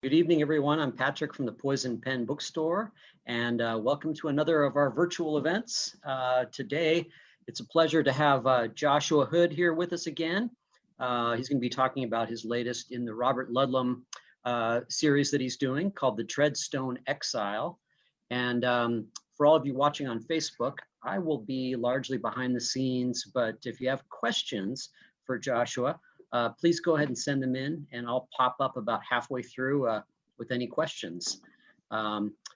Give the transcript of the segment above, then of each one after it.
Good evening, everyone. I'm Patrick from the Poison Pen Bookstore, and welcome to another of our virtual events. Today, it's a pleasure to have Joshua Hood here with us again. He's going to be talking about his latest in the Robert Ludlum series that he's doing called The Treadstone Exile. And for all of you watching on Facebook, I will be largely behind the scenes, but if you have questions for Joshua, please go ahead and send them in, and I'll pop up about halfway through with any questions.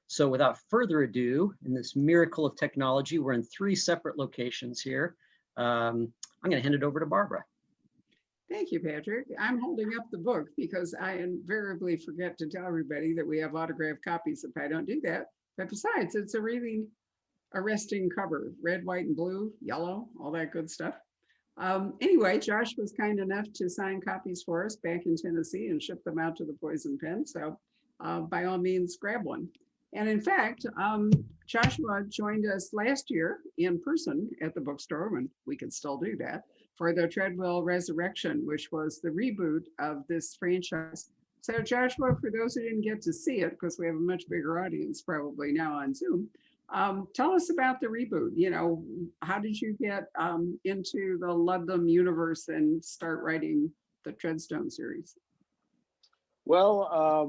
So without further ado, in this miracle of technology, we're in 3 separate locations here. I'm going to hand it over to Barbara. Thank you, Patrick. I'm holding up the book because I invariably forget to tell everybody that we have autographed copies if I don't do that. But besides, it's a really arresting cover, red, white, and blue, yellow, all that good stuff. Anyway, Josh was kind enough to sign copies for us back in Tennessee and ship them out to the Poison Pen. So by all means, grab one. And in fact, Joshua joined us last year in person at the bookstore when we could still do that for the Treadwell Resurrection, which was the reboot of this franchise. So Joshua, for those who didn't get to see it, because we have a much bigger audience probably now on Zoom, tell us about the reboot. You know, how did you get into the Ludlum universe and start writing the Treadstone series? Well,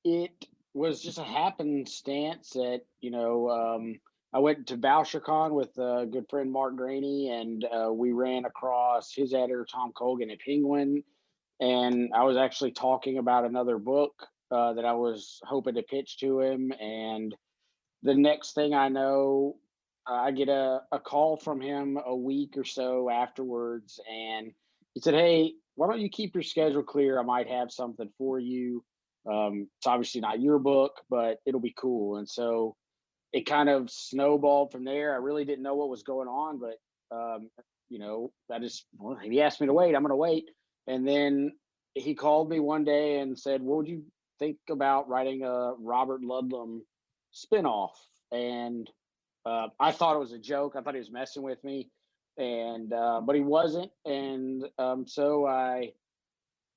it was just a happenstance that, I went to BoucherCon with a good friend, Mark Graney, and we ran across his editor, Tom Colgan at Penguin. And I was actually talking about another book that I was hoping to pitch to him. And the next thing I know, I get a call from him a week or so afterwards. And he said, "Hey, why don't you keep your schedule clear? I might have something for you. It's obviously not your book, but it'll be cool." And so it kind of snowballed from there. I really didn't know what was going on, but he asked me to wait. I'm going to wait. And then he called me one day and said, "What would you think about writing a Robert Ludlum spinoff?" And I thought it was a joke. I thought he was messing with me, and but he wasn't. And so I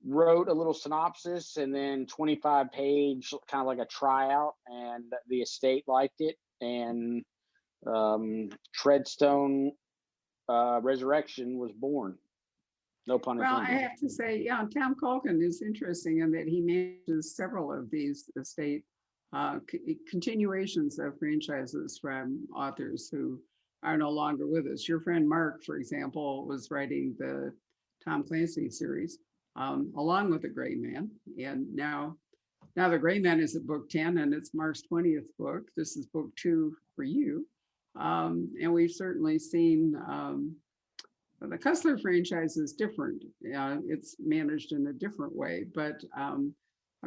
wrote a little synopsis and then 25-page, kind of like a tryout, and the estate liked it. And Treadstone Resurrection was born. No pun Well, intended. I have to say, yeah, Tom Colgan is interesting in that he manages several of these estate continuations of franchises from authors who are no longer with us. Your friend Mark, for example, was writing the Tom Clancy series along with The Gray Man, and now The Gray Man is at book 10, and it's Mark's 20th book. This is book 2 for you, and we've certainly seen. The Cussler franchise is different. It's managed in a different way, but I'm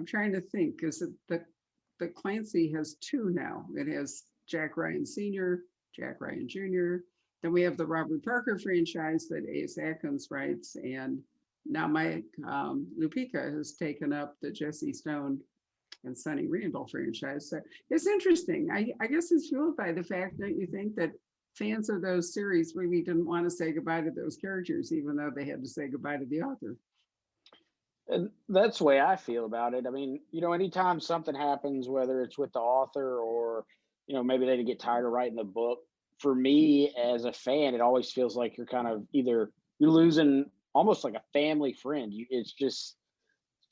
trying to think, is it that Clancy has 2 now? It has Jack Ryan Sr., Jack Ryan Jr., then we have the Robert Parker franchise that Ace Atkins writes, and now Mike Lupica has taken up the Jesse Stone and Sonny Randall franchise. So it's interesting. I guess it's fueled by the fact, don't you think, that fans of those series really didn't want to say goodbye to those characters, even though they had to say goodbye to the author. And that's the way I feel about it. I mean, anytime something happens, whether it's with the author or, maybe they get tired of writing the book, for me as a fan, it always feels like you're kind of you're losing almost like a family friend. It's just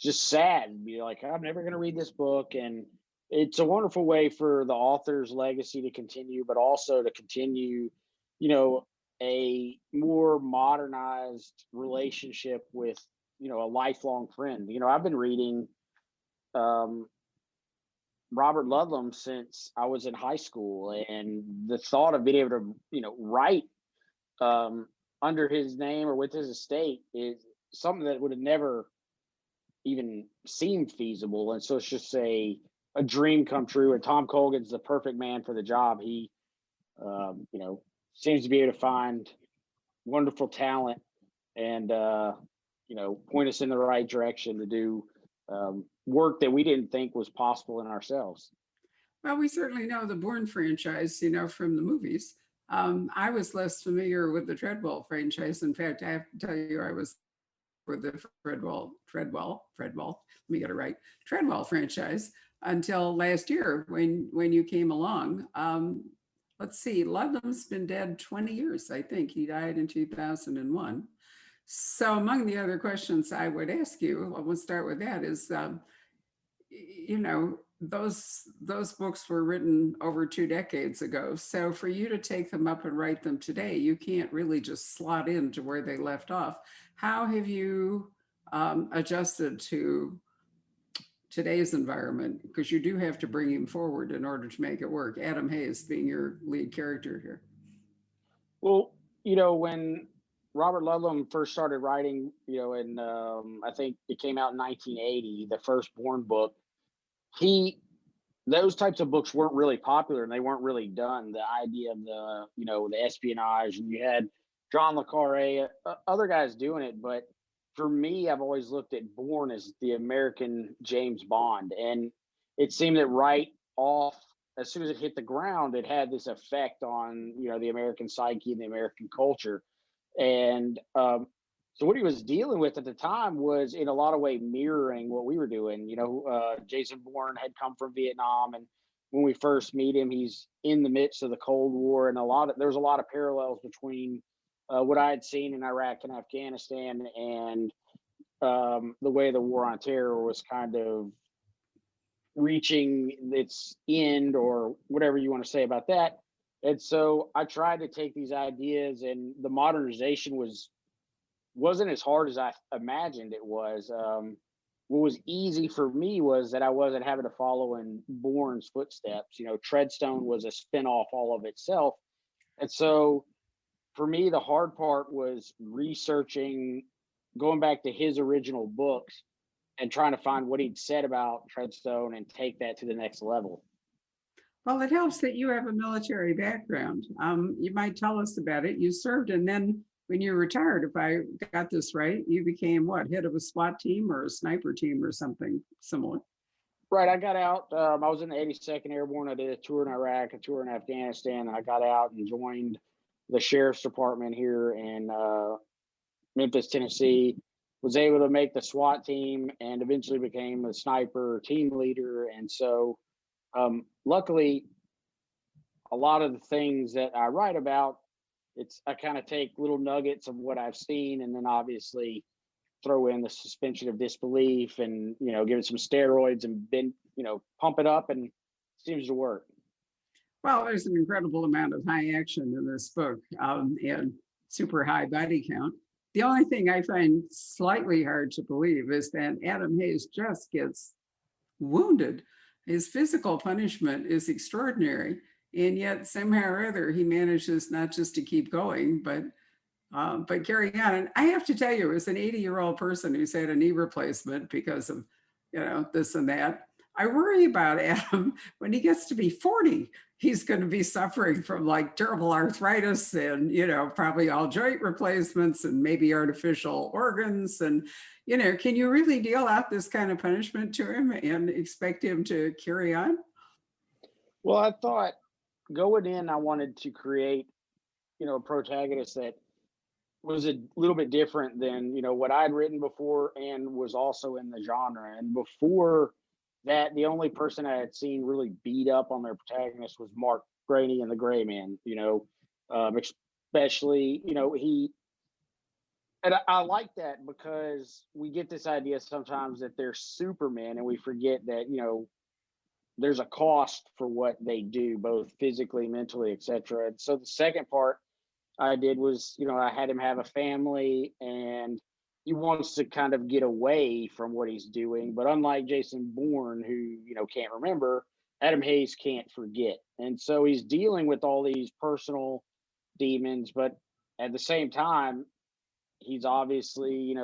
sad. You're like, I'm never going to read this book. And it's a wonderful way for the author's legacy to continue, but also to continue, a more modernized relationship with, a lifelong friend. I've been reading Robert Ludlum since I was in high school, and the thought of being able to, write under his name or with his estate is something that would have never even seemed feasible. And so it's just a dream come true. And Tom Colgan's the perfect man for the job. He, seems to be able to find wonderful talent and, point us in the right direction to do work that we didn't think was possible in ourselves. Well, we certainly know the Bourne franchise, from the movies. I was less familiar with the Treadwell franchise. In fact, I have to tell you, I was with the Treadwell, let me get it right, Treadwell franchise until last year when you came along. Let's see, Ludlam's been dead 20 years, I think. He died in 2001. So among the other questions I would ask you, we'll start with that, is you know, those books were written over 2 decades ago. So for you to take them up and write them today, you can't really just slot into where they left off. How have you adjusted to today's environment? Because you do have to bring him forward in order to make it work. Adam Hayes being your lead character here. Well, when Robert Ludlum first started writing, in I think it came out in 1980, the first Bourne book, those types of books weren't really popular and they weren't really done. The idea of the espionage, and you had John le Carre, other guys doing it. But for me, I've always looked at Bourne as the American James Bond. And it seemed that right off, as soon as it hit the ground, it had this effect on, the American psyche and the American culture. And so what he was dealing with at the time was in a lot of way mirroring what we were doing. Jason Bourne had come from Vietnam, and when we first meet him, he's in the midst of the Cold War, and there's a lot of parallels between what I had seen in Iraq and Afghanistan and the way the war on terror was kind of reaching its end, or whatever you want to say about that. And so I tried to take these ideas, and the modernization wasn't as hard as I imagined it was. What was easy for me was that I wasn't having to follow in Bourne's footsteps. Treadstone was a spinoff all of itself. And so for me, the hard part was researching, going back to his original books and trying to find what he'd said about Treadstone and take that to the next level. Well, it helps that you have a military background. You might tell us about it. You served, and then when you retired, if I got this right, you became what, head of a SWAT team or a sniper team or something similar? Right. I got out. I was in the 82nd Airborne. I did a tour in Iraq, a tour in Afghanistan. And I got out and joined the sheriff's department here in Memphis, Tennessee. Was able to make the SWAT team and eventually became a sniper team leader. And so luckily, a lot of the things that I write about, I kind of take little nuggets of what I've seen, and then obviously throw in the suspension of disbelief and give it some steroids and pump it up, and it seems to work. Well, there's an incredible amount of high action in this book, and super high body count. The only thing I find slightly hard to believe is that Adam Hayes just gets wounded. His physical punishment is extraordinary. And yet somehow or other, he manages not just to keep going, but carry on. And I have to tell you, as an 80-year-old person who's had a knee replacement because of, this and that, I worry about Adam when he gets to be 40. He's going to be suffering from like terrible arthritis and, probably all joint replacements and maybe artificial organs. And, can you really deal out this kind of punishment to him and expect him to carry on? Well, I thought going in, I wanted to create, a protagonist that was a little bit different than, what I'd written before and was also in the genre. And before that, the only person I had seen really beat up on their protagonist was Mark Graney in The Gray Man, especially, and I like that because we get this idea sometimes that they're Superman and we forget that, there's a cost for what they do, both physically, mentally, etc. And so the second part I did was, I had him have a family and he wants to kind of get away from what he's doing. But unlike Jason Bourne, who, can't remember, Adam Hayes can't forget. And so he's dealing with all these personal demons, but at the same time, he's obviously,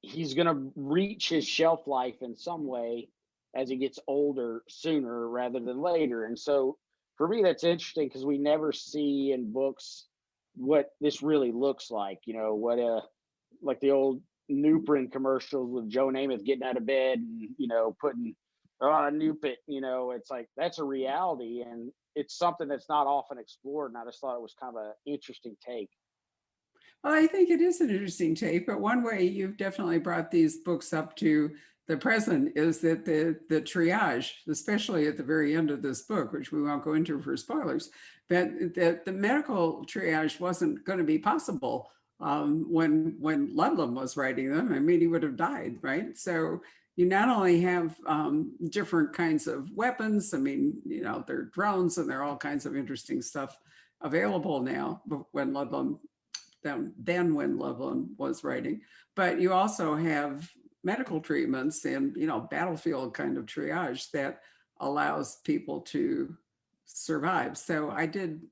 he's going to reach his shelf life in some way as he gets older sooner rather than later. And so for me, that's interesting because we never see in books what this really looks like, like the old Nuprin commercials with Joe Namath getting out of bed and, putting on a Nupit, it's like, that's a reality. And it's something that's not often explored. And I just thought it was kind of an interesting take. Well, I think it is an interesting take, but one way you've definitely brought these books up to the present is that the triage, especially at the very end of this book, which we won't go into for spoilers, but that the medical triage wasn't going to be possible when Ludlum was writing them. I mean, he would have died, right? So you not only have different kinds of weapons. I mean, you know, there are drones and there are all kinds of interesting stuff available now. But when Ludlum than when Ludlum was writing, but you also have medical treatments and, you know, battlefield kind of triage that allows people to survive. So I did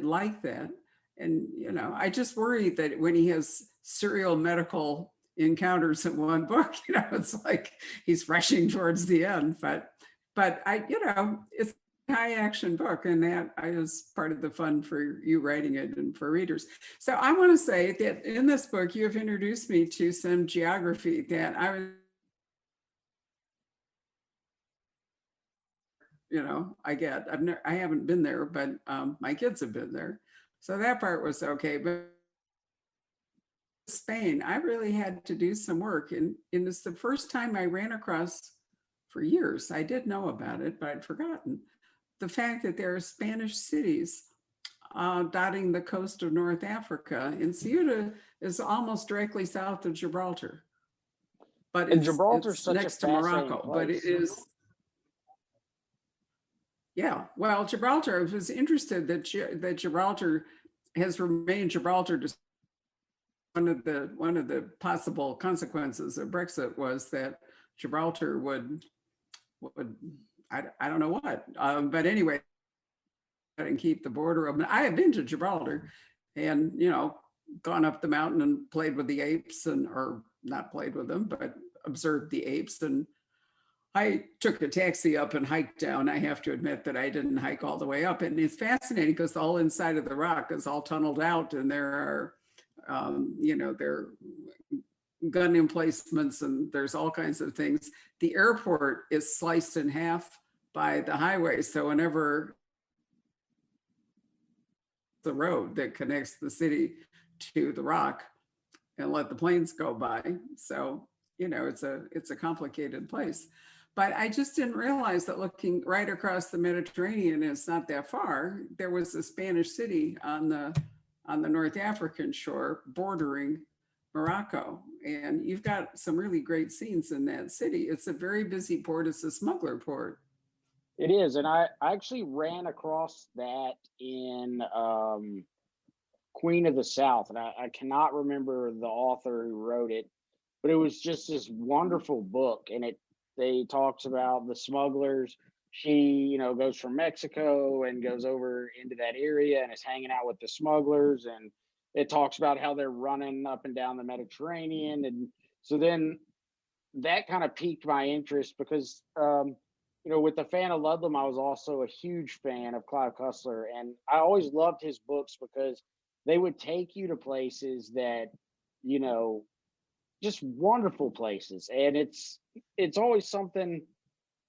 like that. And, you know, I just worry that when he has serial medical encounters in one book, you know, it's like he's rushing towards the end, but I, you know, it's high action book, and that is part of the fun for you writing it and for readers. So I want to say that in this book, you have introduced me to some geography that I was, you know, I haven't been there, but my kids have been there. So that part was okay. But Spain, I really had to do some work. And it's the first time I ran across, for years, I did know about it, but I'd forgotten the fact that there are Spanish cities dotting the coast of North Africa. And Ceuta is almost directly south of Gibraltar, but And Gibraltar's it's such a next to fascinating Morocco, but it place. is, yeah. Well, Gibraltar, I was interested that Gibraltar has remained Gibraltar. To one of the possible consequences of Brexit was that Gibraltar would I don't know what, but anyway, and keep the border open. I have been to Gibraltar, and you know, gone up the mountain and played with the apes, and or not played with them, but observed the apes. And I took a taxi up and hiked down. I have to admit that I didn't hike all the way up, and it's fascinating because the whole inside of the rock is all tunneled out, and there are, you know, there are gun emplacements, and there's all kinds of things. The airport is sliced in half by the highway, so whenever the road that connects the city to the rock and let the planes go by. So, you know, it's a complicated place. But I just didn't realize that looking right across the Mediterranean, it's not that far, there was a Spanish city on the North African shore bordering Morocco. And you've got some really great scenes in that city. It's a very busy port. It's a smuggler port. It is, and I actually ran across that in Queen of the South, and I cannot remember the author who wrote it, but it was just this wonderful book, and they talks about the smugglers. She, you know, goes from Mexico and goes over into that area and is hanging out with the smugglers, and it talks about how they're running up and down the Mediterranean, and so then that kind of piqued my interest because you know, with the Fan of Ludlum, I was also a huge fan of Clive Cussler, and I always loved his books because they would take you to places that, you know, just wonderful places, and it's always something.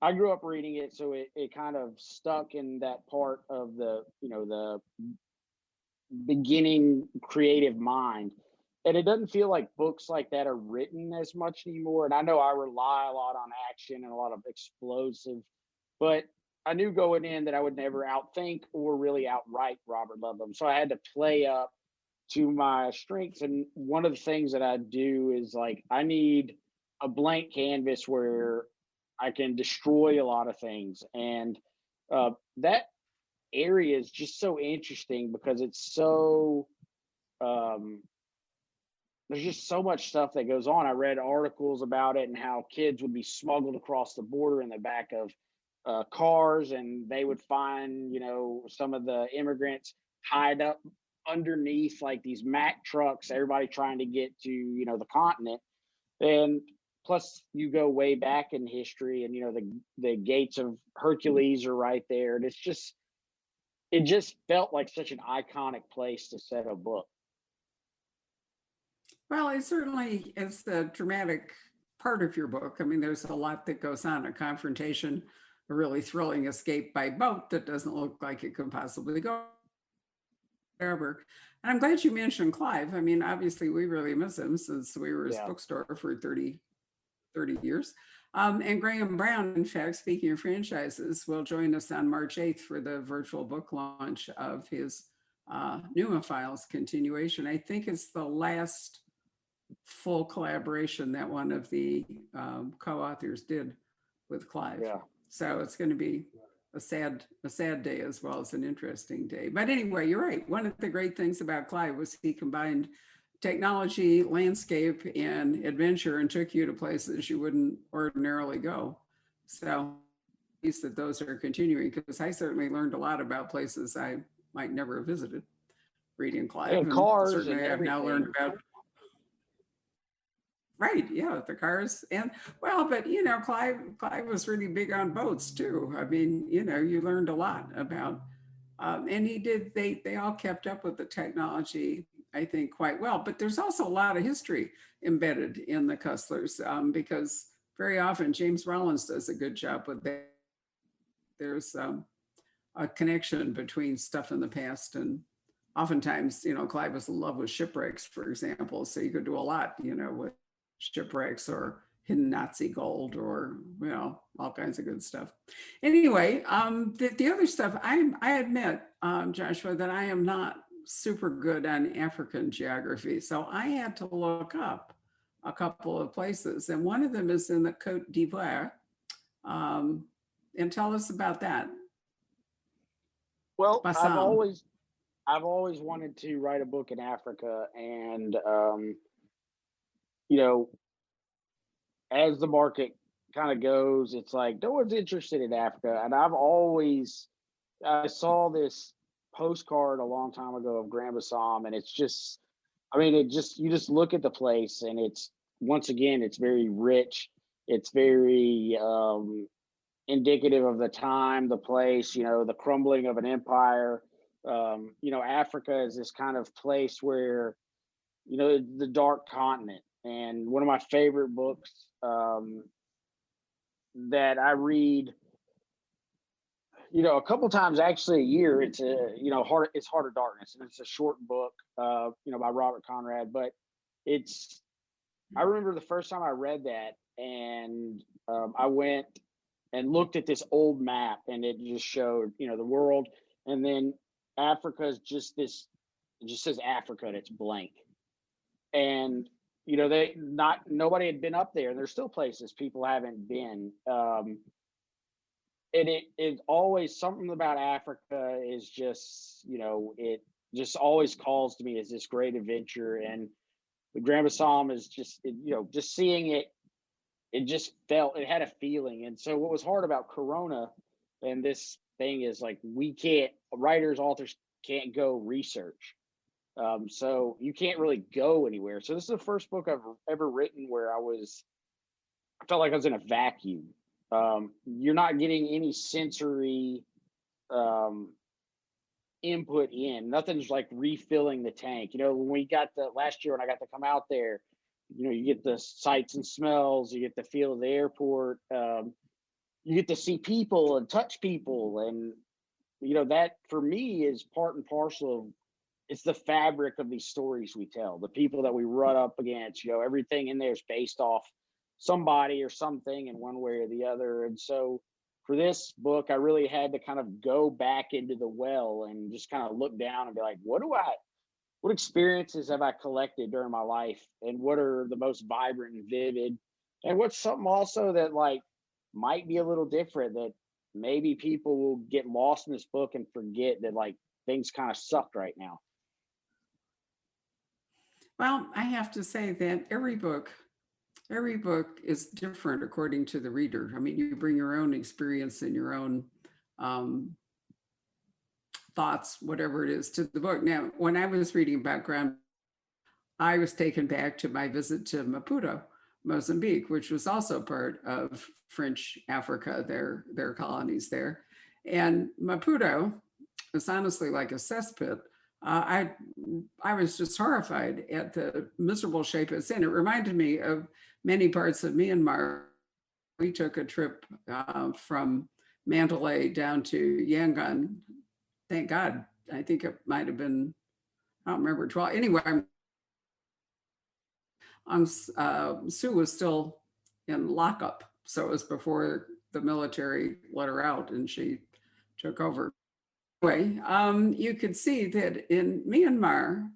I grew up reading it, so it kind of stuck in that part of the, you know, the beginning creative mind. And it doesn't feel like books like that are written as much anymore. And I know I rely a lot on action and a lot of explosive, but I knew going in that I would never outthink or really outright Robert Ludlum. So I had to play up to my strengths. And one of the things that I do is like, I need a blank canvas where I can destroy a lot of things. And that area is just so interesting because it's so, um, there's just so much stuff that goes on. I read articles about it and how kids would be smuggled across the border in the back of cars, and they would find, you know, some of the immigrants tied up underneath like these Mack trucks, everybody trying to get to, you know, the continent. And plus, you go way back in history, and you know the gates of Hercules are right there, and it just felt like such an iconic place to set a book. Well, it certainly is the dramatic part of your book. I mean, there's a lot that goes on, a confrontation, a really thrilling escape by boat that doesn't look like it could possibly go whatever. And I'm glad you mentioned Clive. I mean, obviously, we really miss him since we were his Yeah. bookstore for 30 years. And Graham Brown, in fact, speaking of franchises, will join us on March 8th for the virtual book launch of his Pneumophiles continuation. I think it's the last full collaboration that one of the co-authors did with Clive. Yeah. So it's going to be a sad day as well as an interesting day. But anyway, you're right. One of the great things about Clive was he combined technology, landscape, and adventure and took you to places you wouldn't ordinarily go. So pleased that those are continuing, because I certainly learned a lot about places I might never have visited reading Clive. And cars and certainly I've now learned everything. about. Right, yeah, the cars. And well, but you know, Clive was really big on boats too. I mean, you know, you learned a lot about, and they all kept up with the technology, I think, quite well. But there's also a lot of history embedded in the Cusslers, because very often James Rollins does a good job with that. There's a connection between stuff in the past, and oftentimes, you know, Clive was in love with shipwrecks, for example. So you could do a lot, you know, with shipwrecks or hidden Nazi gold, or, you know, all kinds of good stuff. Anyway, the other stuff, I admit, Joshua, that I am not super good on African geography. So I had to look up a couple of places, and one of them is in the Côte d'Ivoire. And tell us about that. Well, Bassam. I've always wanted to write a book in Africa, and you know, as the market kind of goes, it's like no one's interested in Africa, and I saw this postcard a long time ago of Grand Bassam, and it's just, I mean, you just look at the place, and it's, once again, it's very rich, it's very indicative of the time, the place, you know, the crumbling of an empire. You know, Africa is this kind of place where, you know, the dark continent. And one of my favorite books that I read, you know, a couple times actually a year, it's Heart of Darkness, and it's a short book, you know, by Robert Conrad. But I remember the first time I read that, and I went and looked at this old map, and it just showed, you know, the world, and then Africa's just this, it just says Africa, and it's blank. And you know, nobody had been up there, and there's still places people haven't been. And it always, something about Africa is just, you know, it just always calls to me as this great adventure. And the Grand Bassam is just, you know, just seeing it, it had a feeling. And so what was hard about Corona and this thing is, like, authors can't go research. So you can't really go anywhere. So this is the first book I've ever written where I felt like I was in a vacuum. You're not getting any sensory input in. Nothing's like refilling the tank. You know, when we got last year when I got to come out there, you know, you get the sights and smells, you get the feel of the airport, you get to see people and touch people. And, you know, that for me is part and parcel of, it's the fabric of these stories we tell, the people that we run up against, you know, everything in there is based off somebody or something in one way or the other. And so for this book, I really had to kind of go back into the well and just kind of look down and be like, what experiences have I collected during my life, and what are the most vibrant and vivid, and what's something also that, like, might be a little different, that maybe people will get lost in this book and forget that, like, things kind of suck right now. Well, I have to say that every book is different according to the reader. I mean, you bring your own experience and your own thoughts, whatever it is, to the book. Now, when I was reading about Grand, I was taken back to my visit to Maputo, Mozambique, which was also part of French Africa, their colonies there. And Maputo is honestly like a cesspit. I was just horrified at the miserable shape it's in. It reminded me of many parts of Myanmar. We took a trip from Mandalay down to Yangon. Thank God. I think it might have been I don't remember 12. Anyway, Sue was still in lockup. So it was before the military let her out and she took over. Anyway, you could see that in Myanmar,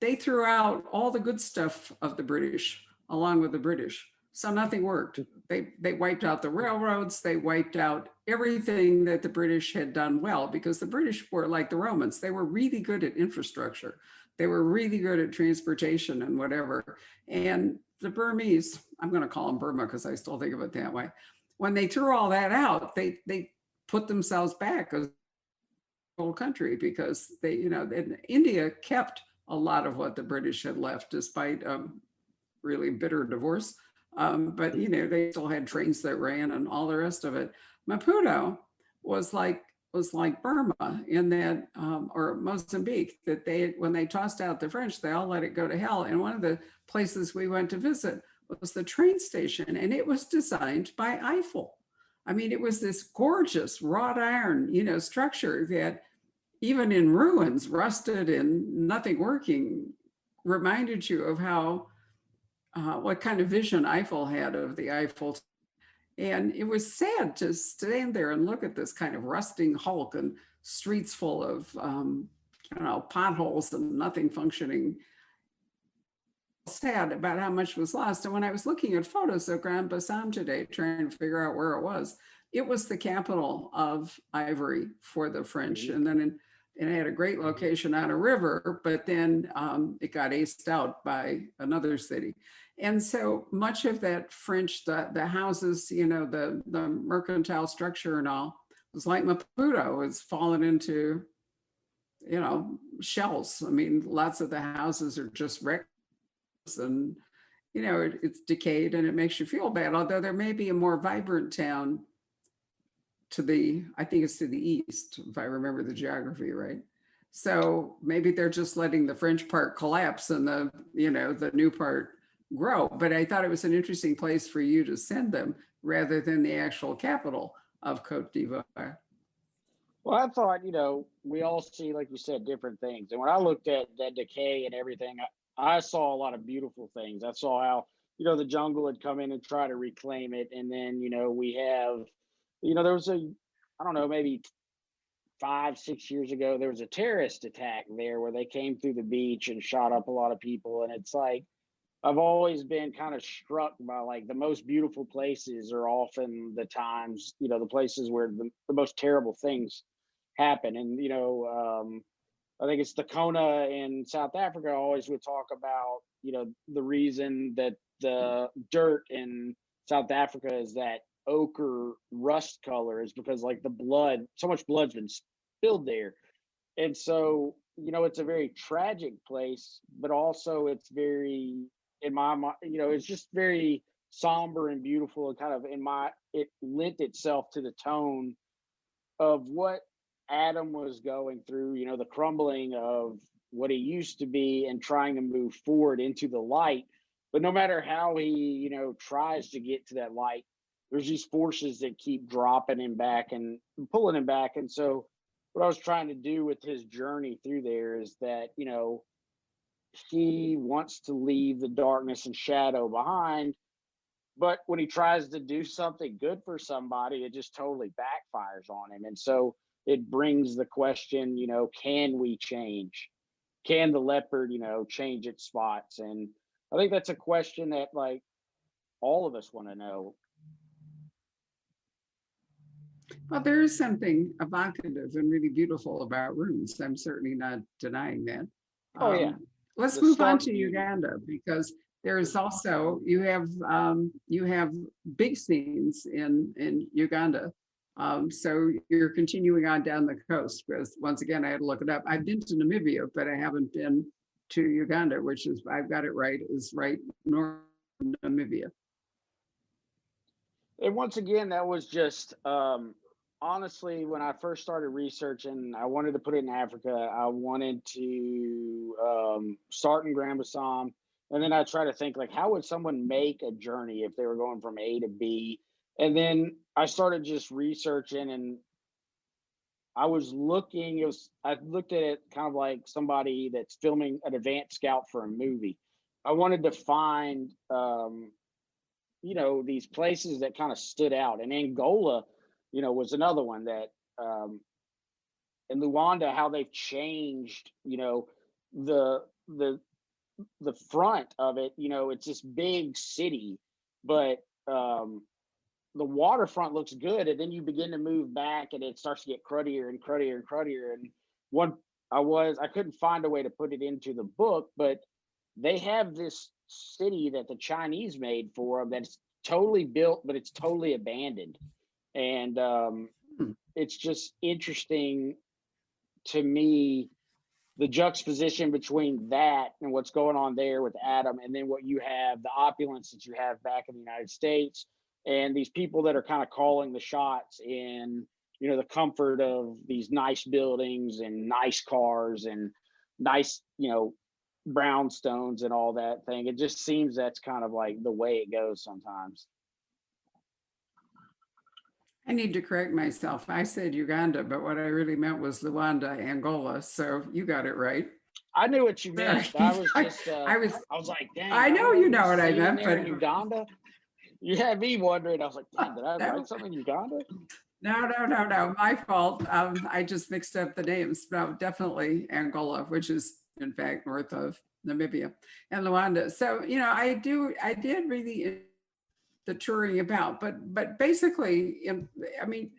they threw out all the good stuff of the British along with the British. So nothing worked. They wiped out the railroads. They wiped out everything that the British had done well, because the British were like the Romans. They were really good at infrastructure. They were really good at transportation and whatever. And the Burmese, I'm going to call them Burma because I still think of it that way. When they threw all that out, they put themselves back as a whole country, because they, and India kept a lot of what the British had left, despite really bitter divorce. But they still had trains that ran and all the rest of it. Maputo was like Burma in that, or Mozambique, that when they tossed out the French, they all let it go to hell. And one of the places we went to visit was the train station, and it was designed by Eiffel. I mean, it was this gorgeous wrought iron, structure that even in ruins, rusted and nothing working, reminded you of how, what kind of vision Eiffel had of the Eiffel. And it was sad to stand there and look at this kind of rusting hulk and streets full of, potholes and nothing functioning. Sad about how much was lost. And when I was looking at photos of Grand Bassam today, trying to figure out where it was the capital of Ivory for the French. And then it had a great location on a river, but then it got aced out by another city. And so much of that French, the houses, the mercantile structure and all, was like Maputo. It's fallen into, shells. I mean, lots of the houses are just wrecks, and it's decayed, and it makes you feel bad. Although there may be a more vibrant town I think it's to the east, if I remember the geography right. So maybe they're just letting the French part collapse and the new part grow. But I thought it was an interesting place for you to send them rather than the actual capital of Cote d'Ivoire. Well, I thought, we all see, like you said, different things. And when I looked at that decay and everything, I saw a lot of beautiful things. I saw how, the jungle had come in and try to reclaim it. And then, we have, there was I don't know, maybe 5-6 years ago, there was a terrorist attack there where they came through the beach and shot up a lot of people. And it's like, I've always been kind of struck by, like, the most beautiful places are often the times, the places where the most terrible things happen. And, I think it's the Kona in South Africa always would talk about, the reason that the dirt in South Africa is that ochre rust color is because, like, so much blood's been spilled there. And so, it's a very tragic place, but also it's very, in my mind, it's just very somber and beautiful, and kind of it lent itself to the tone of what Adam was going through, the crumbling of what he used to be and trying to move forward into the light. But no matter how he, tries to get to that light, there's these forces that keep dropping him back and pulling him back. And so what I was trying to do with his journey through there is that, he wants to leave the darkness and shadow behind, but when he tries to do something good for somebody, it just totally backfires on him. And so it brings the question, can we change? Can the leopard, change its spots? And I think that's a question that, like, all of us want to know. Well, there is something evocative and really beautiful about runes. I'm certainly not denying that. Oh, yeah. Let's move on to Uganda, because there's also, you have big scenes in Uganda. So you're continuing on down the coast, because once again, I had to look it up. I've been to Namibia, but I haven't been to Uganda, which is, I've got it right, is right north of Namibia. And once again, that was just, honestly, when I first started researching, I wanted to put it in Africa. I wanted to start in Grand Bassam. And then I try to think, like, how would someone make a journey if they were going from A to B? And then I started just researching, and I was looking, I looked at it kind of like somebody that's filming an advanced scout for a movie. I wanted to find, these places that kind of stood out. And Angola, was another one that, and Luanda, how they've changed, the, the, the front of it, it's this big city, but, the waterfront looks good, and then you begin to move back and it starts to get cruddier and cruddier and cruddier. And one I couldn't find a way to put it into the book, but they have this city that the Chinese made for them that's totally built, but it's totally abandoned. And Hmm. it's just interesting to me, the juxtaposition between that and what's going on there with Adam, and then what you have, the opulence that you have back in the United States, and these people that are kind of calling the shots in, the comfort of these nice buildings and nice cars and nice, brownstones and all that thing. It just seems that's kind of like the way it goes sometimes. I need to correct myself. I said Uganda, but what I really meant was Luanda, Angola. So you got it right. I knew what you meant. Sorry. I was just, I was, I was like, dang. I know you know what I meant, but but Uganda. You had me wondering. I was like, damn, did I No. write something in Uganda? no, my fault. I just mixed up the names. No, definitely Angola, which is in fact north of Namibia, and Luanda. So, I did really the touring about, but basically, I mean,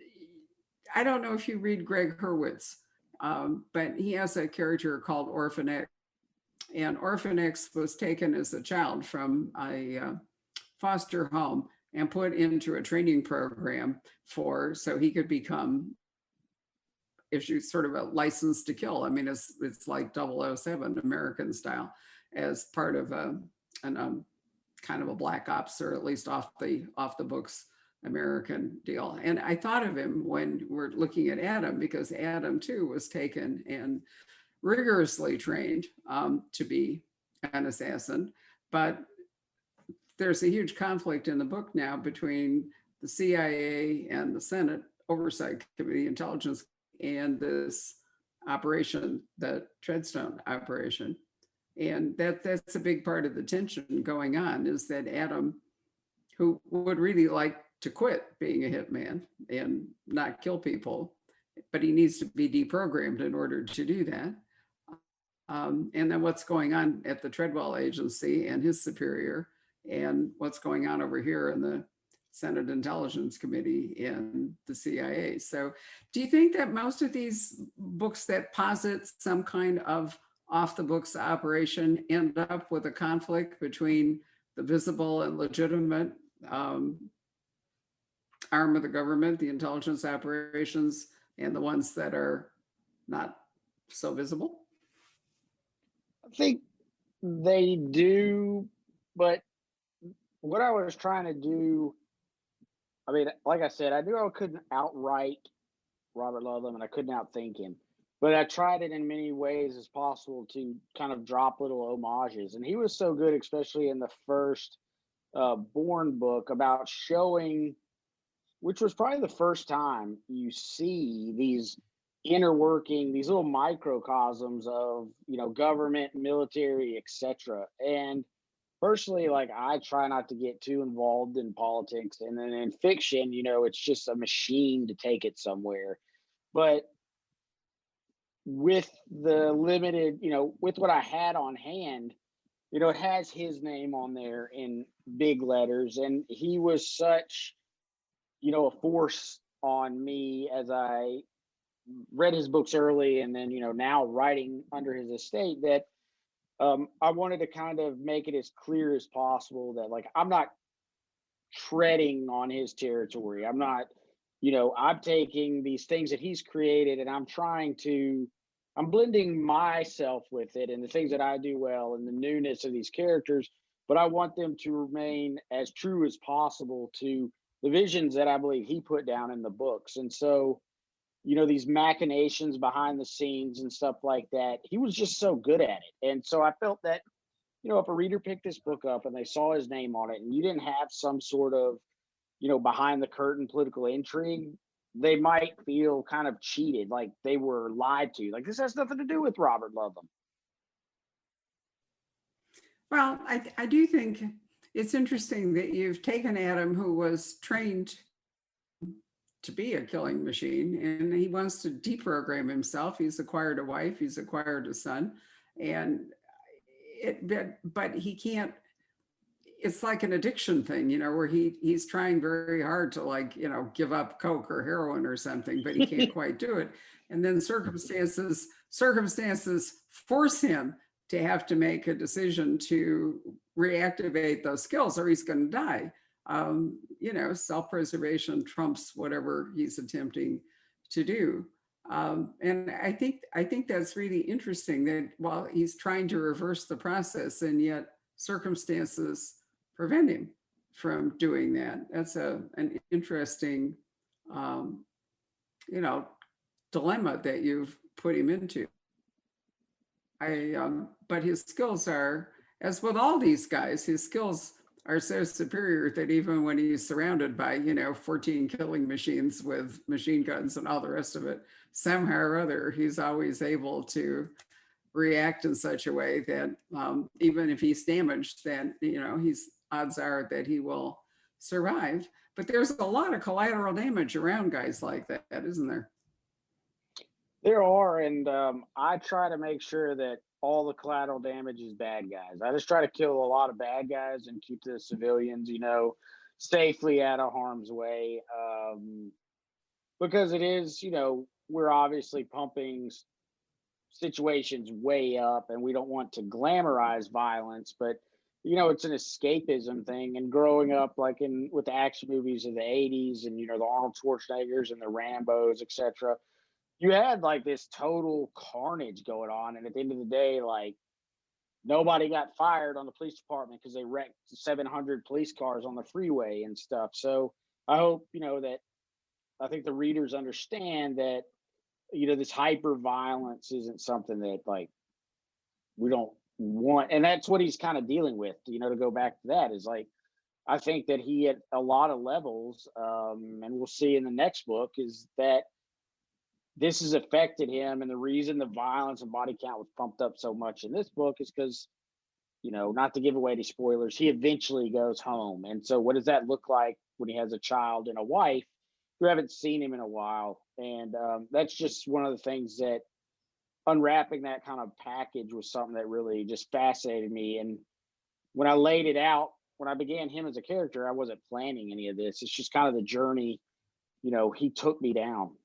I don't know if you read Greg Hurwitz, but he has a character called Orphan X, and Orphan X was taken as a child from a foster home and put into a training program so he could become sort of a license to kill. I mean, it's like 007 American style, as part of kind of a black ops, or at least off the books American deal. And I thought of him when we're looking at Adam, because Adam too was taken and rigorously trained to be an assassin. But there's a huge conflict in the book now between the CIA and the Senate Oversight Committee, Intelligence, and this operation, the Treadstone operation. And that's a big part of the tension going on, is that Adam, who would really like to quit being a hitman and not kill people, but he needs to be deprogrammed in order to do that. And then what's going on at the Treadwell Agency and his superior, and what's going on over here in the Senate Intelligence Committee and the CIA. So do you think that most of these books that posit some kind of off the books operation end up with a conflict between the visible and legitimate arm of the government, the intelligence operations, and the ones that are not so visible? I think they do, but what I was trying to do, I mean, like I said, I knew I couldn't outright Robert Ludlum and I couldn't outthink him, but I tried it in many ways as possible to kind of drop little homages. And he was so good, especially in the first Bourne book, about showing, which was probably the first time you see these inner working, these little microcosms of, government, military, etc. And personally, like, I try not to get too involved in politics, and then in fiction, it's just a machine to take it somewhere. But with the limited, with what I had on hand, it has his name on there in big letters, and he was such, a force on me as I read his books early, and then, now writing under his estate, that I wanted to kind of make it as clear as possible that, like, I'm not treading on his territory. I'm not, I'm taking these things that he's created and I'm blending myself with it and the things that I do well and the newness of these characters, but I want them to remain as true as possible to the visions that I believe he put down in the books. And so, these machinations behind the scenes and stuff like that, he was just so good at it. And so I felt that, if a reader picked this book up and they saw his name on it and you didn't have some sort of, behind the curtain political intrigue, they might feel kind of cheated, like they were lied to. Like this has nothing to do with Robert Ludlum. Well, I do think it's interesting that you've taken Adam, who was trained to be a killing machine, and he wants to deprogram himself. He's acquired a wife, he's acquired a son, and but he can't. It's like an addiction thing, where he's trying very hard to, like, give up coke or heroin or something, but he can't quite do it. And then circumstances force him to have to make a decision to reactivate those skills, or he's going to die. Self-preservation trumps whatever he's attempting to do. And I think that's really interesting, that while he's trying to reverse the process, and yet circumstances prevent him from doing that. That's an interesting, dilemma that you've put him into. But his skills are, as with all these guys, his skills are so superior that even when he's surrounded by, 14 killing machines with machine guns and all the rest of it, somehow or other, he's always able to react in such a way that even if he's damaged, then, odds are that he will survive. But there's a lot of collateral damage around guys like that, isn't there? There are, and I try to make sure that all the collateral damage is bad guys. I just try to kill a lot of bad guys and keep the civilians, safely out of harm's way. Because it is, we're obviously pumping situations way up, and we don't want to glamorize violence, but it's an escapism thing. And growing up like with the action movies of the 80s, and the Arnold Schwarzeneggers and the Rambos, etc., you had like this total carnage going on, and at the end of the day, like, nobody got fired on the police department because they wrecked 700 police cars on the freeway and stuff. So I hope that I think the readers understand that this hyper violence isn't something that, like, we don't want. And that's what he's kind of dealing with, to go back to that, is like, I think that he, at a lot of levels, and we'll see in the next book, is that this has affected him. And the reason the violence and body count was pumped up so much in this book is because, not to give away any spoilers, he eventually goes home. And so what does that look like when he has a child and a wife who haven't seen him in a while? And that's just one of the things that, unwrapping that kind of package was something that really just fascinated me. And when I laid it out, when I began him as a character, I wasn't planning any of this. It's just kind of the journey, he took me down.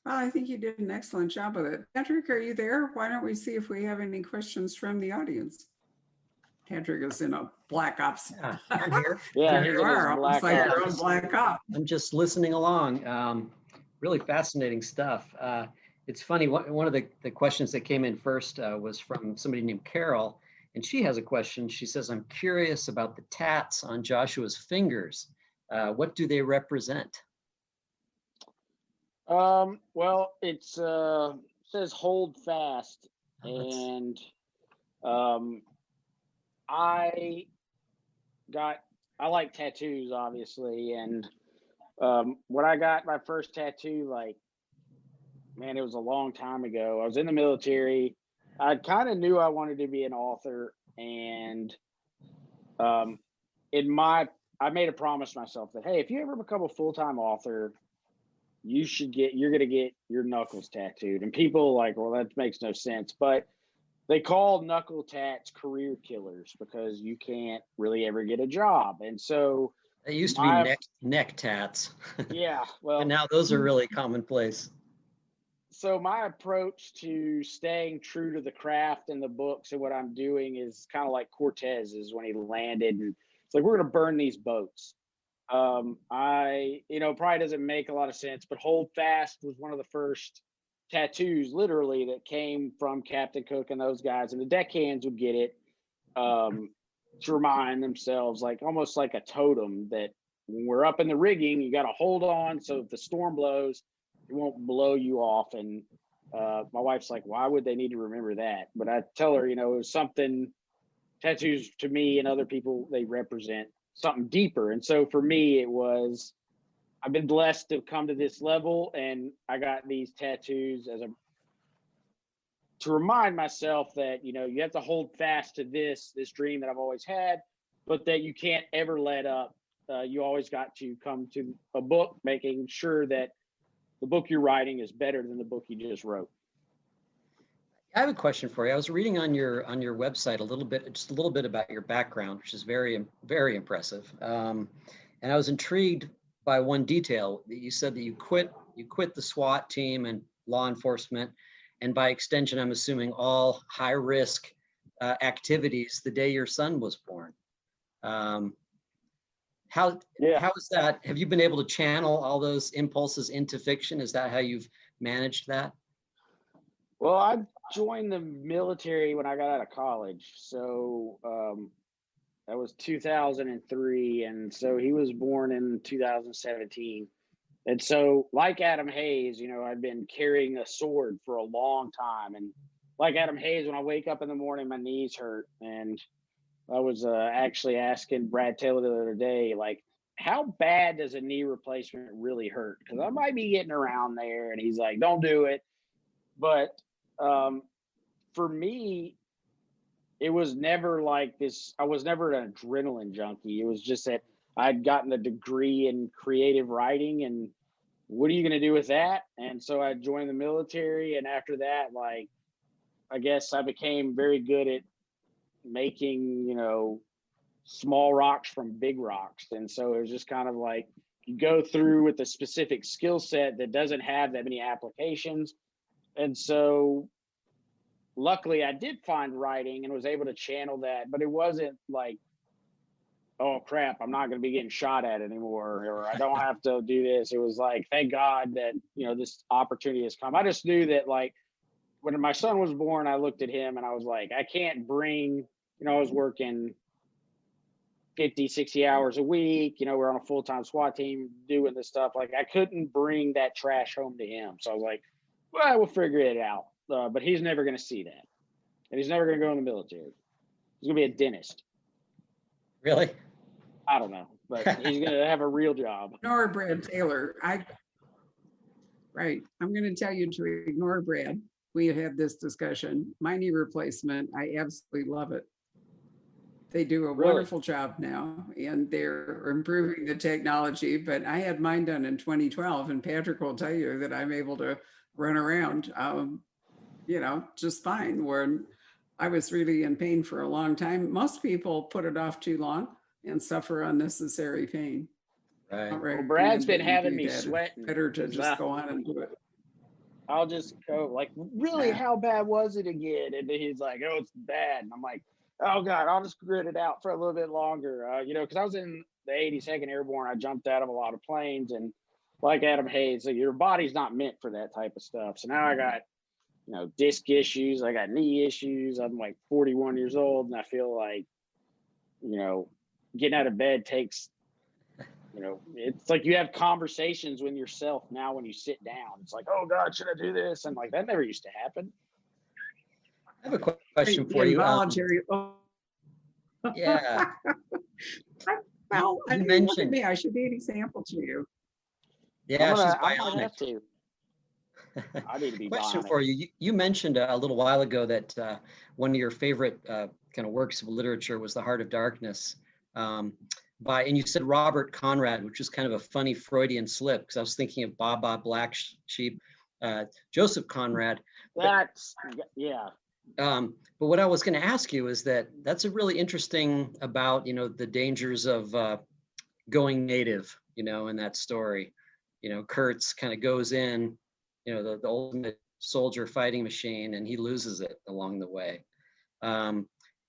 Well, I think you did an excellent job of it. Patrick, are you there? Why don't we see if we have any questions from the audience? Patrick is in a black ops. Yeah, I'm here. Yeah, Here you are. Almost like your own black op. I'm just listening along. Really fascinating stuff. It's funny, one of the questions that came in first was from somebody named Carol, and she has a question. She says, I'm curious about the tats on Joshua's fingers. What do they represent? Well, it says hold fast. And I like tattoos, obviously. And when I got my first tattoo, like, man, it was a long time ago. I was in the military. I kind of knew I wanted to be an author. And I made a promise to myself that, hey, if you ever become a full-time author, you're going to get your knuckles tattooed. And people like, well, that makes no sense. But they call knuckle tats career killers because you can't really ever get a job. And so It used to be neck tats. Yeah, well, and now those are really commonplace. So my approach to staying true to the craft and the books and what I'm doing is kind of like Cortez's when he landed. And it's like, we're going to burn these boats. Probably doesn't make a lot of sense, but Hold Fast was one of the first tattoos, literally, that came from Captain Cook and those guys. And the deckhands would get it to remind themselves, like almost like a totem, that when we're up in the rigging, you got to hold on. So if the storm blows, it won't blow you off. And my wife's like, why would they need to remember that? But I tell her, it was something, tattoos to me and other people, they represent something deeper. And so for me, it was I've been blessed to come to this level, and I got these tattoos to remind myself that, you know, you have to hold fast to this dream that I've always had, but that you can't ever let up. You always got to come to a book, making sure that the book you're writing is better than the book you just wrote. I have a question for you. I was reading on your website a little bit, just a little bit about your background, which is very impressive. And I was intrigued by one detail that you said that you quit the SWAT team and law enforcement, and by extension, I'm assuming all high risk activities the day your son was born. How is that? Have you been able to channel all those impulses into fiction? Is that how you've managed that? Well, I joined the military when I got out of college. So that was 2003. And so he was born in 2017. And so, like Adam Hayes, you know, I've been carrying a sword for a long time. And like Adam Hayes, when I wake up in the morning, my knees hurt. And I was actually asking Brad Taylor the other day, like, how bad does a knee replacement really hurt? Because I might be getting around there. And he's like, don't do it. But for me, it was never like this. I was never an adrenaline junkie. It was just that I'd gotten a degree in creative writing, and what are you going to do with that? And so I joined the military. And after that, like, I guess I became very good at making, you know, small rocks from big rocks. And so it was just kind of like you go through with a specific skill set that doesn't have that many applications. And so luckily I did find writing and was able to channel that, but it wasn't like, oh crap, I'm not going to be getting shot at anymore, or I don't have to do this. It was like, thank God that, you know, this opportunity has come. I just knew that, like, when my son was born, I looked at him and I was like, I can't bring, you know, I was working 50, 60 hours a week. You know, we're on a full-time SWAT team doing this stuff. Like, I couldn't bring that trash home to him. So I was like, well, we'll figure it out. But he's never going to see that. And he's never going to go in the military. He's going to be a dentist. Really? I don't know, but he's going to have a real job. Ignore Brad Taylor. Right. I'm going to tell you to ignore Brad. We had this discussion. My knee replacement, I absolutely love it. They do a Really? wonderful job now, and they're improving the technology. But I had mine done in 2012, and Patrick will tell you that I'm able to run around, you know, just fine. Where I was really in pain for a long time. Most people put it off too long and suffer unnecessary pain. Right. Well, Brad's been having me sweating. Better to just go on and do it. I'll just go like, really, how bad was it again? And then he's like, oh, it's bad. And I'm like, oh God, I'll just grit it out for a little bit longer. You know, because I was in the 82nd Airborne. I jumped out of a lot of planes, and like Adam Hayes, like, your body's not meant for that type of stuff. So now I got, you know, disc issues. I got knee issues. I'm like 41 years old, and I feel like, you know, getting out of bed takes, you know, it's like you have conversations with yourself now when you sit down. It's like, oh God, should I do this? And like, that never used to happen. I have a question for you. Involuntary. Yeah. Well, You I mean, look at mentioned- me. I should be an example to you. Yeah, she's I'm gonna have bionic. to. I need to be Question bionic. for you. You mentioned a little while ago that one of your favorite kind of works of literature was The Heart of Darkness. And you said Robert Conrad, which is kind of a funny Freudian slip, because I was thinking of Baba Black Sheep, Joseph Conrad. That's, yeah. But what I was going to ask you is that's a really interesting about, you know, the dangers of going native, you know, in that story. You know, Kurtz kind of goes in, you know, the ultimate soldier fighting machine, and he loses it along the way.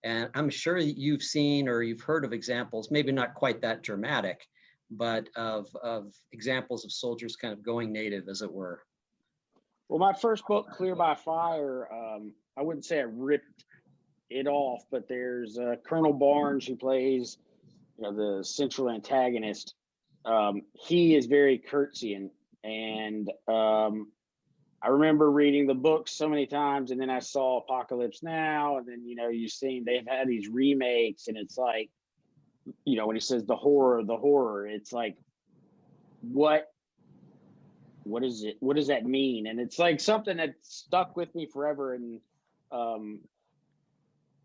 And I'm sure you've seen or you've heard of examples, maybe not quite that dramatic, but of examples of soldiers kind of going native, as it were. Well, my first book, Clear by Fire, I wouldn't say I ripped it off, but there's Colonel Barnes, who plays, you know, the central antagonist. He is very Kurtzian, and I remember reading the book so many times, and then I saw Apocalypse Now, and then, you know, they've had these remakes, and it's like, you know, when he says the horror, it's like, what is it? What does that mean? And it's like something that stuck with me forever. And um,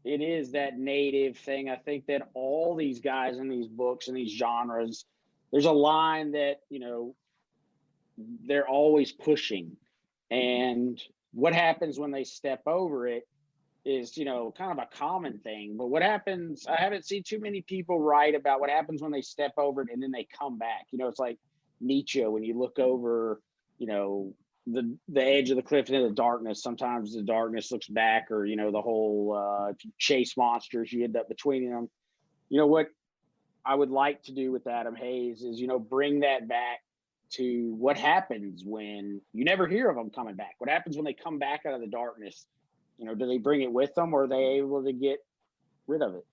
it is that native thing. I think that all these guys in these books and these genres, there's a line that, they're always pushing. And what happens when they step over it is, kind of a common thing. But what happens, I haven't seen too many people write about what happens when they step over it and then they come back. It's like Nietzsche, when you look over, the edge of the cliff into the darkness, sometimes the darkness looks back, or, the whole, if you chase monsters, you end up between them. What I would like to do with Adam Hayes is, bring that back to what happens when you never hear of them coming back. What happens when they come back out of the darkness? Do they bring it with them, or are they able to get rid of it?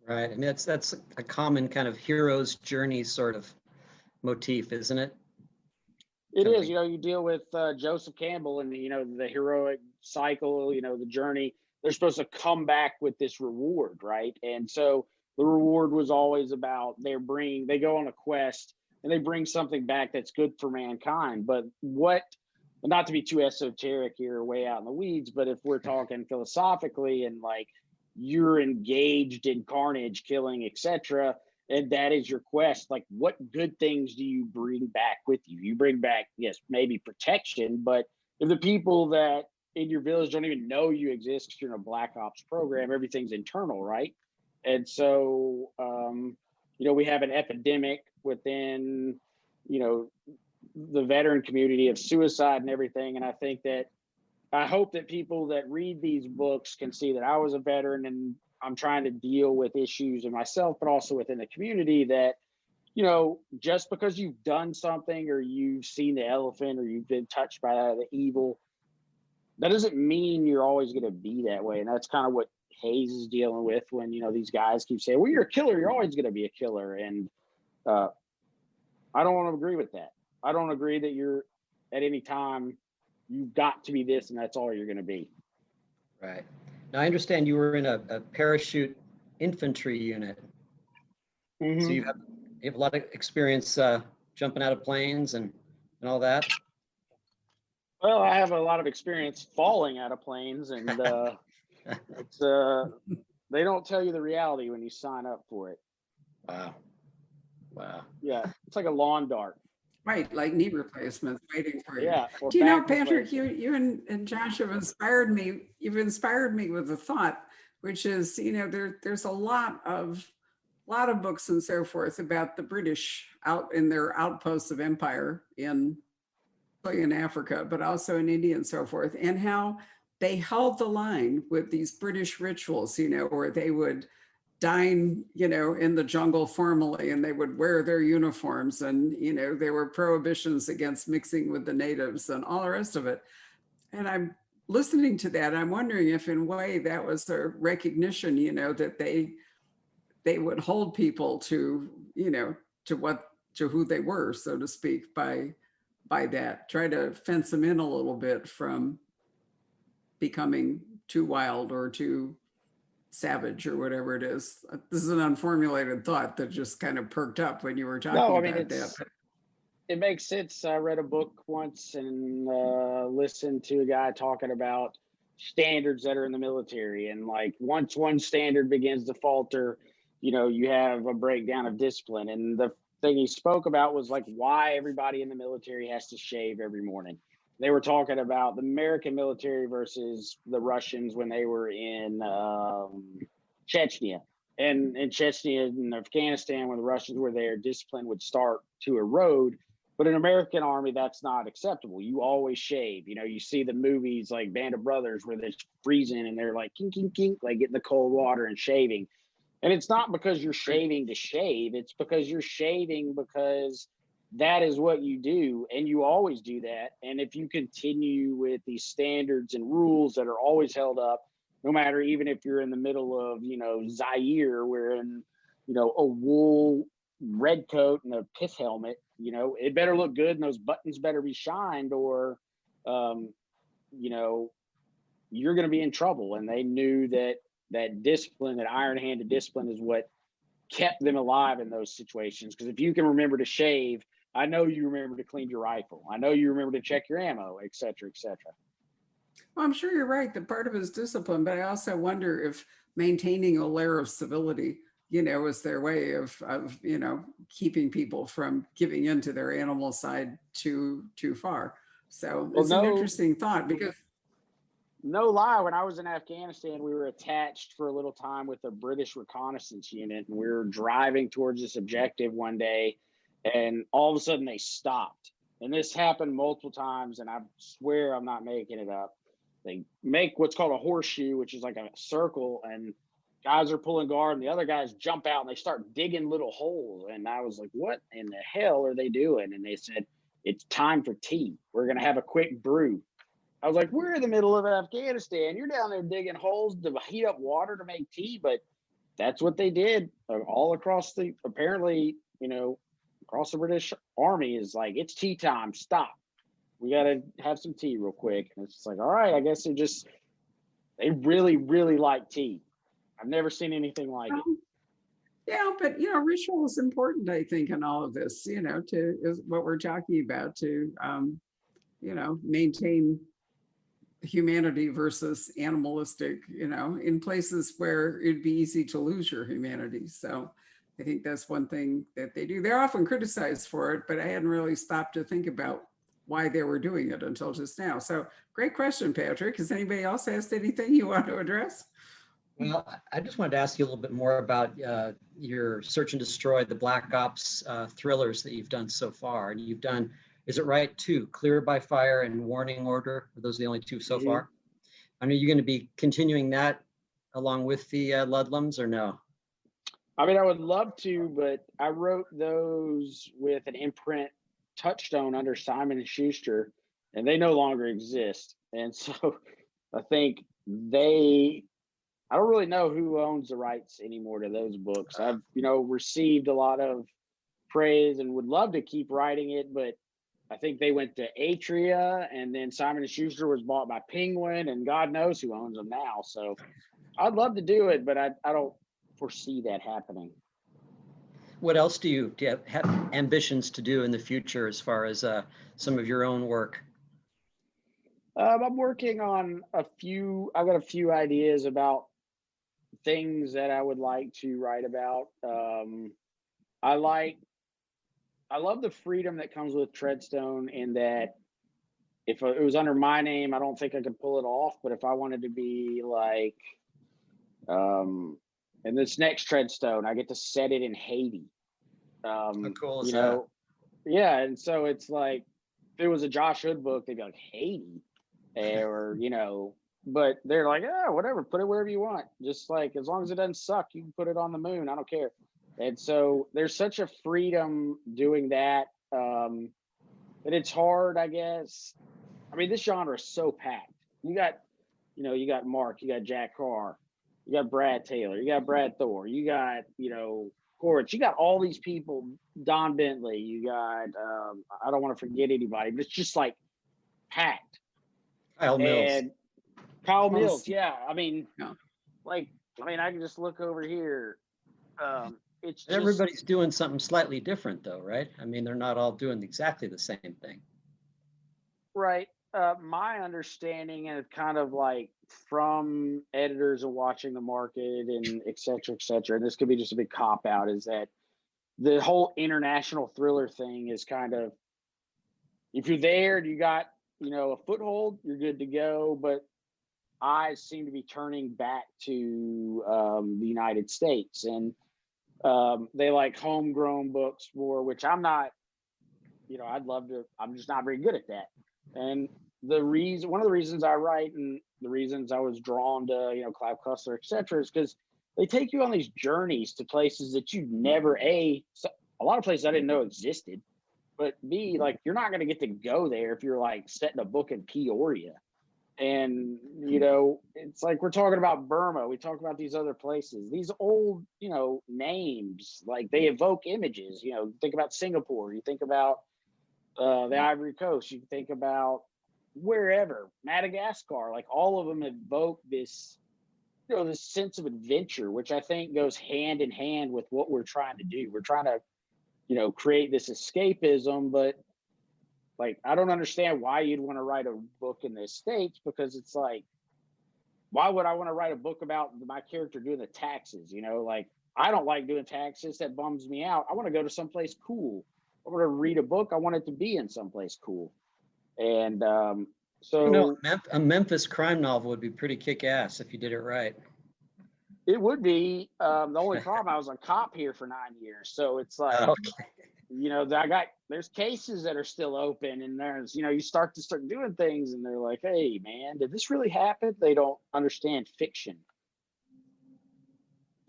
Right. I mean, that's a common kind of hero's journey sort of motif, isn't it? It is. You deal with Joseph Campbell and, the heroic cycle, the journey. They're supposed to come back with this reward, right? And so the reward was always about they go on a quest and they bring something back that's good for mankind. But not to be too esoteric here, way out in the weeds, but if we're talking philosophically and like you're engaged in carnage, killing, etc., and that is your quest, like what good things do you bring back with you? You bring back, yes, maybe protection, but if the people that in your village don't even know you exist because you're in a Black Ops program, everything's internal, right? And so, we have an epidemic within, the veteran community of suicide and everything. And I hope that people that read these books can see that I was a veteran and I'm trying to deal with issues in myself, but also within the community that, just because you've done something or you've seen the elephant or you've been touched by the evil, that doesn't mean you're always going to be that way. And that's kind of what Hayes is dealing with when, these guys keep saying, well, you're a killer, you're always going to be a killer. And I don't want to agree with that. I don't agree that you're at any time, you've got to be this and that's all you're going to be. Right. Now, I understand you were in a parachute infantry unit. Mm-hmm. So you have a lot of experience jumping out of planes and all that. Well, I have a lot of experience falling out of planes, and it's they don't tell you the reality when you sign up for it. Wow. Yeah, it's like a lawn dart. Right, like knee replacements waiting for you. Yeah. Do you know, Patrick, you and Josh have inspired me. You've inspired me with a thought, which is, there's a lot of books and so forth about the British out in their outposts of empire in Africa, but also in India and so forth, and how they held the line with these British rituals, where they would dine, in the jungle formally, and they would wear their uniforms, and, there were prohibitions against mixing with the natives and all the rest of it. And I'm listening to that. I'm wondering if in a way that was a recognition, that they would hold people to, to who they were, so to speak, by that, try to fence them in a little bit from becoming too wild or too savage or whatever it is. This is an unformulated thought that just kind of perked up when you were talking about that. It makes sense. I read a book once and listened to a guy talking about standards that are in the military. And like once one standard begins to falter, you have a breakdown of discipline. And the thing he spoke about was like why everybody in the military has to shave every morning. They were talking about the American military versus the Russians when they were in Chechnya. And in Chechnya and Afghanistan, when the Russians were there, discipline would start to erode. But in American army, that's not acceptable. You always shave. You see the movies like Band of Brothers where they're freezing and they're like kink, kink, kink, like getting the cold water and shaving. And it's not because you're shaving to shave. It's because you're shaving because that is what you do. And you always do that. And if you continue with these standards and rules that are always held up, no matter, even if you're in the middle of, Zaire, wearing, a wool red coat and a pith helmet, it better look good and those buttons better be shined or, you're going to be in trouble. And they knew that discipline, that iron-handed discipline is what kept them alive in those situations. Because if you can remember to shave I know you remember to clean your rifle. I know you remember to check your ammo, et cetera, et cetera. Well, I'm sure you're right that part of it is discipline, but I also wonder if maintaining a layer of civility, is their way of keeping people from giving into their animal side too far. So Well, it's an no, interesting thought because no lie, when I was in Afghanistan, we were attached for a little time with a British reconnaissance unit, and we were driving towards this objective one day, and all of a sudden they stopped. And this happened multiple times, and I swear I'm not making it up. They make what's called a horseshoe, which is like a circle, and guys are pulling guard, and the other guys jump out and they start digging little holes. And I was like, what in the hell are they doing? And they said, it's time for tea. We're going to have a quick brew. I was like, we're in the middle of Afghanistan. You're down there digging holes to heat up water to make tea. But that's what they did all across apparently, across the British Army is like, it's tea time. Stop. We got to have some tea real quick. And it's like, all right, I guess they really, really like tea. I've never seen anything like it. yeah, but ritual is important, I think, in all of this, is what we're talking about to maintain humanity versus animalistic, in places where it'd be easy to lose your humanity. So I think that's one thing that they do. They're often criticized for it, but I hadn't really stopped to think about why they were doing it until just now. So great question, Patrick. Has anybody else asked anything you want to address? Well, I just wanted to ask you a little bit more about your search and destroy, the Black Ops thrillers that you've done so far. And you've done, is it right, two, Clear by Fire and Warning Order? Are those the only two so far? I mean, are you going to be continuing that along with the Ludlums or no? I mean, I would love to, but I wrote those with an imprint Touchstone under Simon and Schuster, and they no longer exist. And so I think I don't really know who owns the rights anymore to those books. I've, received a lot of praise and would love to keep writing it, but I think they went to Atria, and then Simon and Schuster was bought by Penguin, and God knows who owns them now. So I'd love to do it, but I don't foresee that happening. What else do you have ambitions to do in the future as far as some of your own work? I'm working on I've got a few ideas about things that I would like to write about. I love the freedom that comes with Treadstone in that if it was under my name, I don't think I could pull it off. But if I wanted to be like, in this next Treadstone, I get to set it in Haiti. How cool is that? Yeah. And so it's like, if it was a Josh Hood book, they'd be like, Haiti, or, but they're like, oh, whatever, put it wherever you want. Just like, as long as it doesn't suck, you can put it on the moon. I don't care. And so there's such a freedom doing that. That it's hard, I guess. I mean, this genre is so packed. You got Mark, you got Jack Carr, you got Brad Taylor, you got Brad Thor, you got, Coritz, you got all these people, Don Bentley, you got, I don't want to forget anybody, but it's just like packed. Kyle Mills. Kyle Mills, yeah. I mean, I can just look over here. It's just, everybody's doing something slightly different though, right? I mean, they're not all doing exactly the same thing. Right. My understanding and kind of like from editors and watching the market and et cetera, and this could be just a big cop out, is that the whole international thriller thing is kind of, if you're there and you got, a foothold, you're good to go. But eyes seem to be turning back to the United States, and they like homegrown books more, which I'm not, I'd love to, I'm just not very good at that. And one of the reasons I write and the reasons I was drawn to, Clive Cussler, et cetera, is because they take you on these journeys to places that you'd never, a lot of places I didn't know existed, but B, like, you're not going to get to go there if you're like setting a book in Peoria. And, it's like, we're talking about Burma. We talk about these other places, these old, names, like they evoke images, think about Singapore, you think about the Ivory Coast, you think about wherever, Madagascar, like all of them evoke this, this sense of adventure, which I think goes hand in hand with what we're trying to do. We're trying to create this escapism. But like, I don't understand why you'd want to write a book in the States, because it's like, why would I want to write a book about my character doing the taxes? Like, I don't like doing taxes. That bums me out. I want to go to someplace cool. I want to read a book. I want it to be in someplace cool. And so a Memphis crime novel would be pretty kick-ass if you did it right. it would be. The only problem, I was a cop here for 9 years. So it's like, Okay. there's cases that are still open, and there's, you start doing things, and they're like, hey man, did this really happen? They don't understand fiction.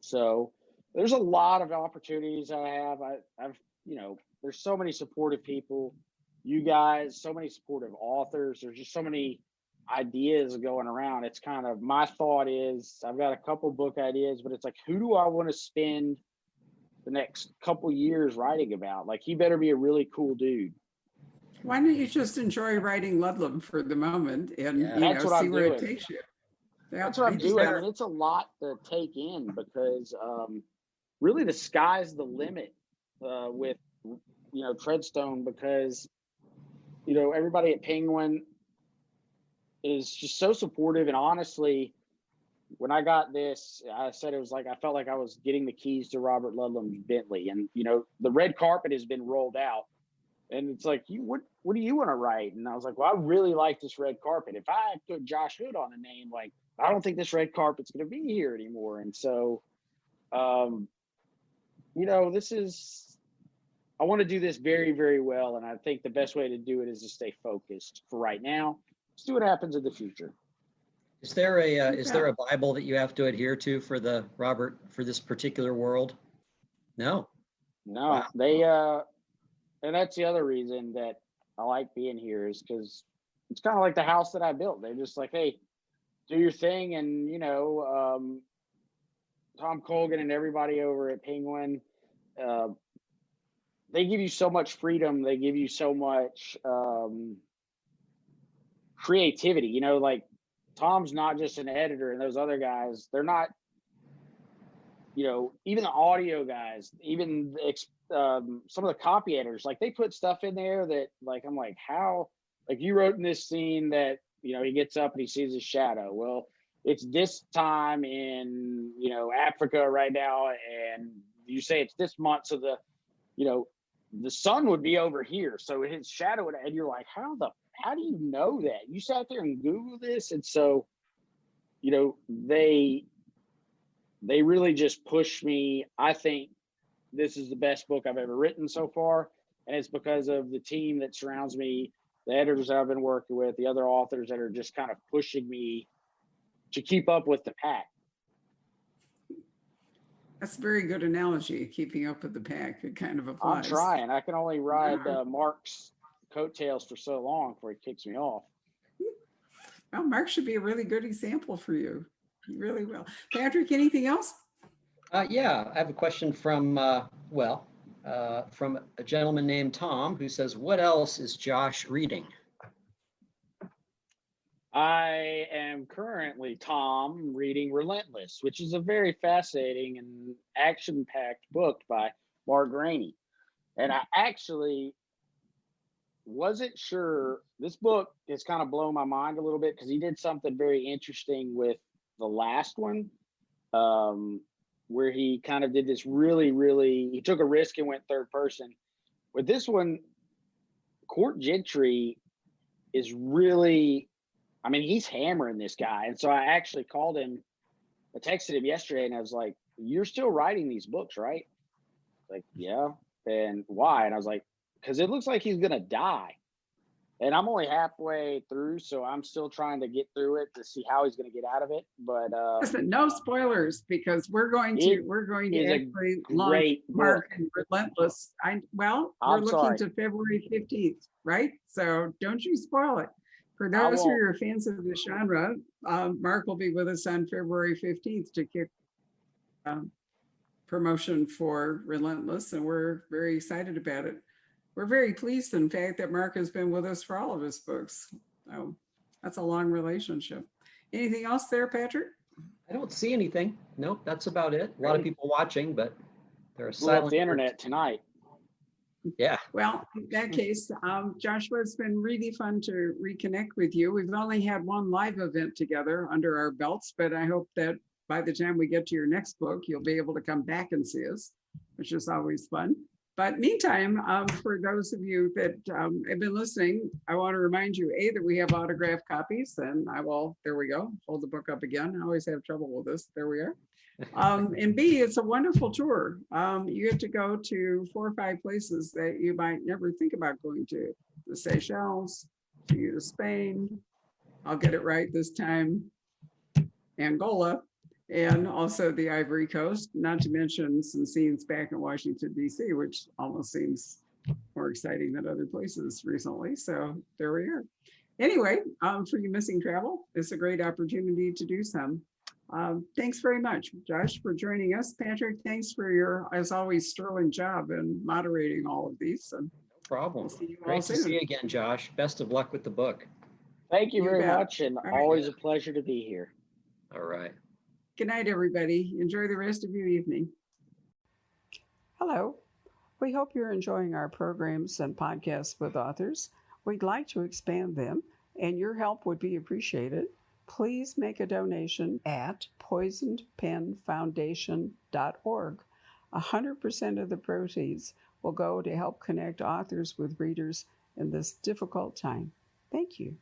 So there's a lot of opportunities I have. I've there's so many supportive people, you guys, so many supportive authors. There's just so many ideas going around. It's kind of, my thought is, I've got a couple book ideas, but it's like, who do I want to spend the next couple years writing about? Like, he better be a really cool dude. Why don't you just enjoy writing Ludlum for the moment and Yeah. That's what see I'm where it doing. takes you? That's what I'm doing. And it's a lot to take in, because really the sky's the limit with Treadstone, because everybody at Penguin is just so supportive. And honestly, when I got this, I said it was like, I felt like I was getting the keys to Robert Ludlum's Bentley. And the red carpet has been rolled out, and it's like, what do you want to write? And I was like, well, I really like this red carpet. If I put Josh Hood on the name, like, I don't think this red carpet's going to be here anymore. And so I want to do this very, very well. And I think the best way to do it is to stay focused for right now. See what happens in the future. Is there a Bible that you have to adhere to for this particular world? No. Wow. And that's the other reason that I like being here, is because it's kind of like the house that I built. They're just like, hey, do your thing. And, Tom Colgan and everybody over at Penguin, they give you so much freedom. They give you so much creativity. Like, Tom's not just an editor, and those other guys, they're not, even the audio guys, even some of the copy editors, like, they put stuff in there that, like, I'm like, how, like, you wrote in this scene that, he gets up and he sees his shadow. Well, it's this time in, Africa right now. And you say it's this month. So the sun would be over here. So his shadow would, and you're like, how do you know that? You sat there and Googled this. And so, they really just push me. I think this is the best book I've ever written so far. And it's because of the team that surrounds me, the editors that I've been working with, the other authors that are just kind of pushing me to keep up with the pack. That's a very good analogy, keeping up with the pack. It kind of applies. I'm trying. I can only ride Mark's coattails for so long before he kicks me off. Well, Mark should be a really good example for you. He really will. Patrick, anything else? Yeah, I have a question from a gentleman named Tom, who says, what else is Josh reading? I am currently, Tom, reading Relentless, which is a very fascinating and action-packed book by Mark Rainey. And I actually wasn't sure. This book has kind of blown my mind a little bit, because he did something very interesting with the last one, where he kind of did this really, really, he took a risk and went third person. With this one, Court Gentry is really, I mean, he's hammering this guy. And so I actually called him, I texted him yesterday, and I was like, you're still writing these books, right? Like, yeah. And why? And I was like, because it looks like he's going to die. And I'm only halfway through, so I'm still trying to get through it to see how he's going to get out of it. But listen, no spoilers, because we're going to actually launch Mark and Relentless. We're looking to February 15th, right? So don't you spoil it. For those who are fans of the genre, Mark will be with us on February 15th to kick promotion for Relentless, and we're very excited about it. We're very pleased, in fact, that Mark has been with us for all of his books. So that's a long relationship. Anything else there, Patrick? I don't see anything. Nope, that's about it. A lot of people watching, but there are silent. The internet tonight. Yeah. Well, in that case, Joshua, it's been really fun to reconnect with you. We've only had one live event together under our belts, but I hope that by the time we get to your next book, you'll be able to come back and see us, which is always fun. But meantime, for those of you that have been listening, I want to remind you, A, that we have autographed copies, and there we go, hold the book up again. I always have trouble with this. There we are. And B, it's a wonderful tour. You get to go to 4 or 5 places that you might never think about going to. The Seychelles, to Spain, I'll get it right this time, Angola, and also the Ivory Coast, not to mention some scenes back in Washington, D.C., which almost seems more exciting than other places recently. So there we are. Anyway, for you missing travel, it's a great opportunity to do some. Thanks very much, Josh, for joining us. Patrick, thanks for your, as always, sterling job in moderating all of these. And Problem. we'll see you all Great to soon. see you again, Josh. Best of luck with the book. Thank you You very bet. much, and All right. always a pleasure to be here. All right. Good night, everybody. Enjoy the rest of your evening. Hello. We hope you're enjoying our programs and podcasts with authors. We'd like to expand them, and your help would be appreciated. Please make a donation at poisonedpenfoundation.org. 100% of the proceeds will go to help connect authors with readers in this difficult time. Thank you.